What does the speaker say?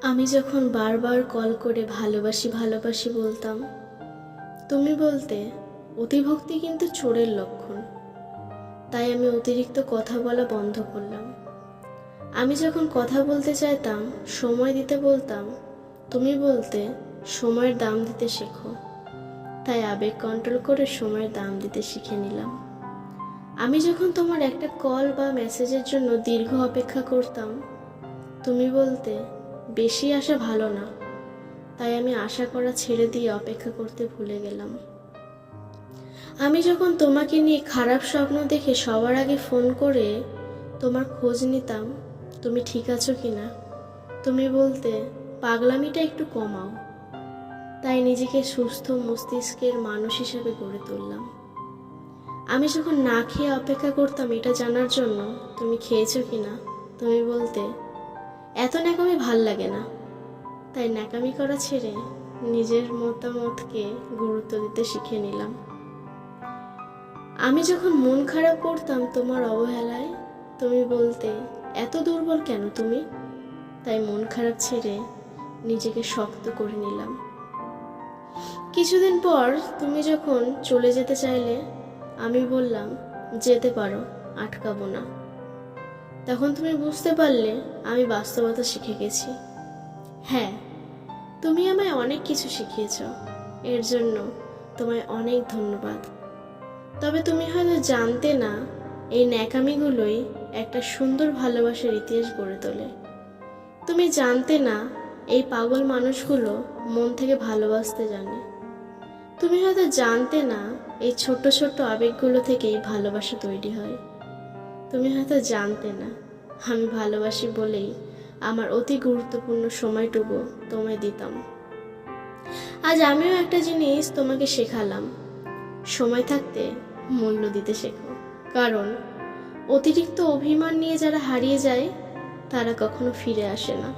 আমি যখন বারবার কল করে ভালোবাসি ভালোবাসি বলতাম, তুমি বলতে অতিভক্তি কিন্তু চোরের লক্ষণ। তাই আমি অতিরিক্ত কথা বলা বন্ধ করলাম। আমি যখন কথা বলতে চাইতাম, সময় দিতে বলতাম, তুমি বলতে সময়ের দাম দিতে শেখো। তাই আবেগ কন্ট্রোল করে সময়ের দাম দিতে শিখে নিলাম। আমি যখন তোমার একটা কল বা মেসেজের জন্য দীর্ঘ অপেক্ষা করতাম, তুমি বলতে বেশি আশা ভালো না। তাই আমি আশা করা ছেড়ে দিয়ে অপেক্ষা করতে ভুলে গেলাম। আমি যখন তোমাকে নিয়ে খারাপ স্বপ্ন দেখে সবার আগে ফোন করে তোমার খোঁজ নিতাম, তুমি ঠিক আছো কিনা, তুমি বলতে পাগলামিটা একটু কমাও। তাই নিজেকে সুস্থ মস্তিষ্কের মানুষ হিসেবে গড়ে তুললাম। আমি যখন না খেয়ে অপেক্ষা করতাম এটা জানার জন্য তুমি খেয়েছো কিনা, তুমি বলতে এত ন্যাকামি ভাল লাগে না। তাই ন্যাকামি করা ছেড়ে নিজের মতামতকে গুরুত্ব দিতে শিখে নিলাম। আমি যখন মন খারাপ করতাম তোমার অবহেলায়, তুমি বলতে এত দুর্বল কেন তুমি। তাই মন খারাপ ছেড়ে নিজেকে শক্ত করে নিলাম। কিছুদিন পর তুমি যখন চলে যেতে চাইলে, আমি বললাম যেতে পারো, আটকাবো না। তখন তুমি বুঝতে পারলে আমি বাস্তবতা শিখে গেছি। হ্যাঁ, তুমি আমায় অনেক কিছু শিখিয়েছ, এর জন্য তোমায় অনেক ধন্যবাদ। তবে তুমি হয়তো জানতে না, এই ন্যাকামিগুলোই একটা সুন্দর ভালোবাসার ইতিহাস গড়ে তোলে। তুমি জানতে না, এই পাগল মানুষগুলো মন থেকে ভালোবাসতে জানে। তুমি হয়তো জানতে না, এই ছোট্ট ছোট্ট আবেগগুলো থেকেই ভালোবাসা তৈরি হয়। তুমি হয়তো জানতে না, আমি ভালোবাসি বলেই আমার অতি গুরুত্বপূর্ণ সময়টুকু তোমায় দিতাম। আজ আমিও একটা জিনিস তোমাকে শেখালাম, সময় থাকতে মূল্য দিতে শেখো। কারণ অতিরিক্ত অভিমান নিয়ে যারা হারিয়ে যায়, তারা কখনো ফিরে আসে না।